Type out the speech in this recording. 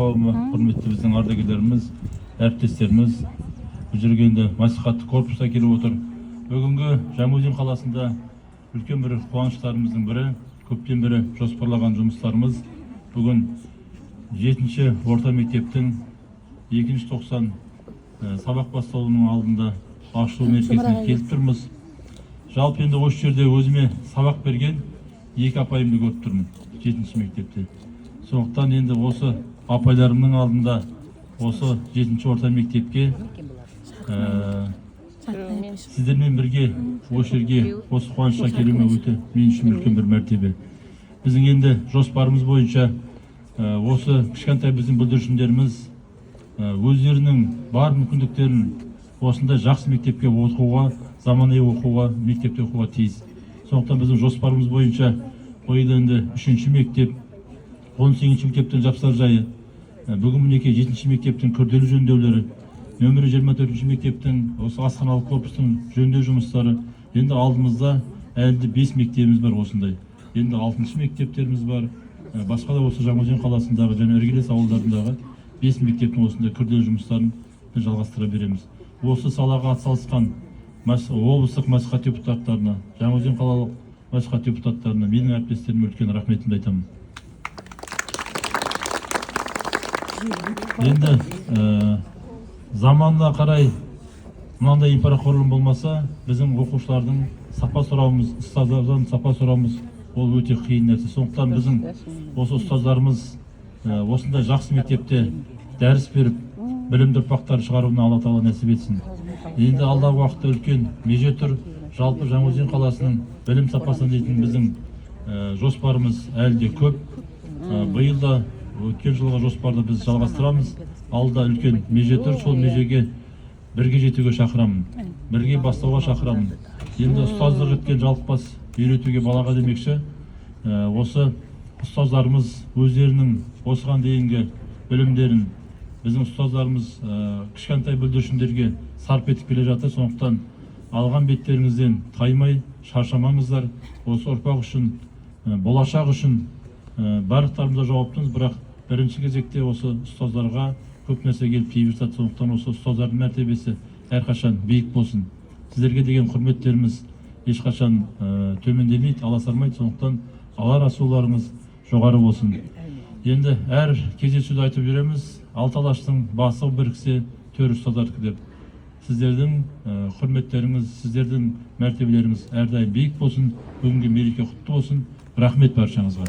қауымы, құрметті біздің ардагерлеріміз, әріптестеріміз, бұл жерге енді мәслихаттық корпусқа келіп отыр. Бүгінгі Жаңаөзен қаласында үлкен бір қуаныштарымыздың бірі, көптен бері жоспарлаған жұмыстарымыз. Бүгін 7-ші орта мектептің 2-ші тоқсан сабақ басталуының алдында ашылу мерекесіне келіп тұрмыз. Жалпы енді осы жерде өзіме сабақ берген 2 апайымды көріп тұрмын 7-ші мектепте. Сондықтан енді осы апайларымның алдында осы 7-ші орта мектепке сіздермен бірге осы жерге, осы қуанышқа келуіме өте мен үшін үлкен бір мәртебе. Біздің енді жоспарымыз бойынша осы кішкентай біздің бүлдіршіндеріміз өздерінің бар мүмкіндіктерін осындай жақсы мектепке оқуға, заманауи оқуға, мектепте оқуға тиіс. Сондықтан біздің жоспарымыз бойынша биыл енді 3-ші мектеп, 18-ші мектептің жапсар жайы, бүгін мінекей 7-ші мектептің күрделі жөндеулері, нөмірі 24-ші мектептің осы асханалық корпустың жөндеу жұмыстары. Енді алдымызда әлі 5 мектебіміз бар осындай. Енді 6-ші мектептеріміз бар. Басқа да осы Жаңаөзен қаласындағы және іргелес ауылдарындағы 5 мектептің осындай күрделі жұмыстарын жалғастыра береміз. Осы салаға атсалысқан облыстық мәслихат депутаттарына, Жаңаөзен қалалық мәслихат депутаттарына, менің әріптестеріме үлкен рахметімді айтамын. Енді заманына қарай мынандай инфрақұрылым болмаса, біздің оқушылардың сапа сұрауымыз, ұстаздардан сапа сұрауымыз ол өте қиын нәрсе. Сондықтан біздің осы ұстаздарымыз осындай жақсы мектепте дәріс беріп, білімді ұрпақтар шығаруына Алла Тағала нәсіп етсін. Енді алдағы уақытта үлкен меже тұр. Жалпы Жаңаөзен қаласының білім сапасын дейтін біздің жоспарымыз әлі де көп. Биыл да өткен жылғы жоспарды біз жалғастырамыз. Алда үлкен меже тұр. Сол межеге бірге жетуге шақырамын. Бірге бастауға шақырамын. Енді ұстаздық еткен жалықпас үйретуге балаға демекші. Осы ұстаздарымыз өздерінің осыған дейінгі білімдерін біздің ұстаздарымыз кішкентай бүлдіршіндерге сарп етіп келе жатыр. Сондықтан алған беттеріңізден таймай, шаршамаңыздар. Осы ұрпақ үшін, болашақ үшін барлықтарымызға жауаптымыз, бірақ бірінші кезекте осы ұстаздарға көп нәрсе келіп тиіп жатады. Сондықтан осы ұстаздардың мәртебесі әрқашан биік болсын. Сіздерге деген құрметтеріміз ешқашан төмендемейді, аласармайды. Сондықтан алар асуларыңыз жоғары болсын. Енді әр кездесуде айтып жүреміз, алты алаштың басы біріксе төр ұстаздардікі деп. Сіздердің құрметтеріңіз, сіздердің мәртебелеріңіз әрдайым биік болсын. Бүгінгі мереке құтты болсын. Рахмет баршаңызға.